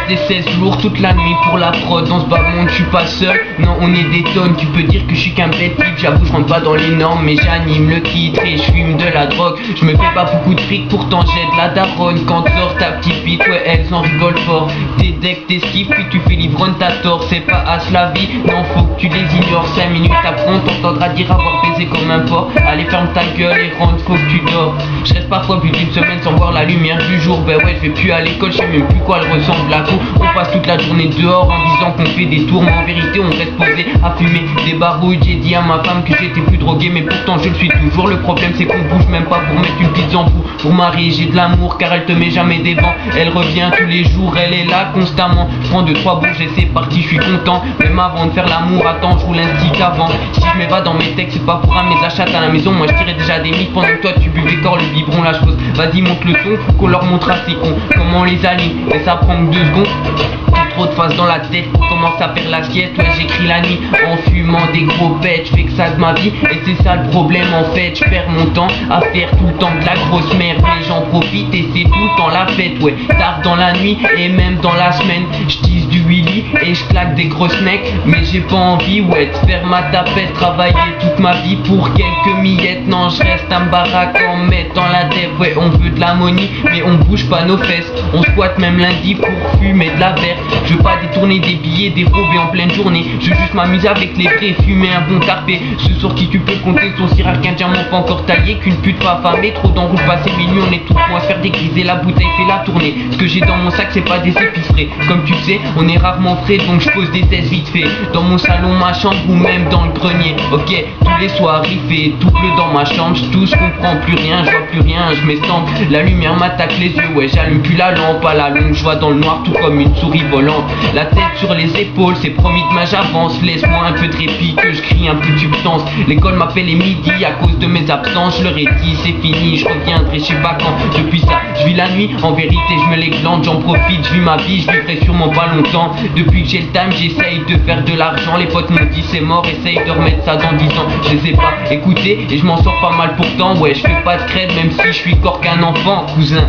des 16 jours toute la nuit pour la prod. Dans ce bas monde je suis pas seul, non on est des tonnes. Tu peux dire que je suis qu'un bête type, j'avoue je rentre pas dans les normes. Mais j'anime le titre et je fume de la drogue. Je me fais pas beaucoup de fric, pourtant j'ai de la daronne. Quand sort ta petite bite, ouais elles en rigolent fort. Tes decks t'esquives puis tu fais l'ivronne, t'as tort. C'est pas as la vie, non faut que tu les ignores. 5 minutes après on t'entendra dire avoir baisé comme un porc. Allez ferme ta gueule et rentre, faut que tu dors. Je reste parfois plus d'une semaine sans voir la lumière du jour. Ben ouais je vais plus à l'école, je sais même plus quoi elle ressemble la cour. On passe toute la journée dehors en disant qu'on fait des tours. Mais en vérité on reste posé à fumer des barouilles. J'ai dit à ma femme que j'étais plus drogué, mais pourtant je le suis toujours. Le problème c'est qu'on bouge même pas pour mettre une petite zamboue. Pour Marie j'ai de l'amour car elle te met jamais des vents. Elle revient tous les jours, elle est là constamment. Je prends 2-3 bouges et c'est parti, je suis content. Même avant de faire l'amour, attends je roule un stick avant. Si je m'évade dans mes textes c'est pas pour ramener mes achats à la maison. Moi je tirais déjà des mythes pendant que toi tu buvais corps le biberon. La chose, vas-y monte le son, faut qu'on leur montre à ces cons comment on les aligne. Et ça prend que 2 secondes. Trop de face dans la tête pour commencer à faire l'assiette. Ouais j'écris la nuit en fumant des gros pets. Je fais que ça de ma vie et c'est ça le problème en fait. Je perds mon temps à faire tout le temps de la grosse merde. Les gens profitent et c'est tout le temps la fête. Ouais tard dans la nuit et même dans la semaine. Je tisse du Willy et je claque des grosses mecs. Mais j'ai pas envie ouais de faire ma tapette. Travailler toute ma vie pour quelques miettes. Non je reste un baraque en mettant la dève. Ouais on veut de l'ammonie mais on bouge pas nos fesses. On squatte même lundi pour fumer de la verte. Je veux pas détourner des billets dérobés en pleine journée. Je veux juste m'amuser avec les vrais, fumer un bon tarpé. Ce soir qui tu peux compter son cirac, qu'un diamant pas encore taillé, qu'une pute pas affamée. Trop d'enroute passé minuit, on est tout point à se faire dégriser. La bouteille fait la tournée. Ce que j'ai dans mon sac c'est pas des épices frais. Comme tu sais on est rarement frais donc je pose des tests vite fait. Dans mon salon, ma chambre ou même dans le grenier. Ok tous les soirs il fait tout bleu dans ma chambre. Je touche, je comprends plus rien, je vois plus rien, je m'estampe. La lumière m'attaque les yeux, ouais j'allume plus la lampe. À la longue je vois dans le noir tout comme une souris volante. La tête sur les épaules, c'est promis demain j'avance. Laisse-moi un peu de répit, que je crie un peu de substance. L'école m'appelle les midis à cause de mes absences. Je leur ai dit c'est fini, je reviendrai je sais pas quand. Depuis ça, je vis la nuit, en vérité je me les glande. J'en profite, je vis ma vie, je vivrai sûrement pas longtemps. Depuis que j'ai le time, j'essaye de faire de l'argent. Les potes m'ont dit c'est mort, essaye de remettre ça dans 10 ans. Je les ai pas écoutés et je m'en sors pas mal pourtant. Ouais je fais pas de crête même si je suis corps qu'un enfant, cousin.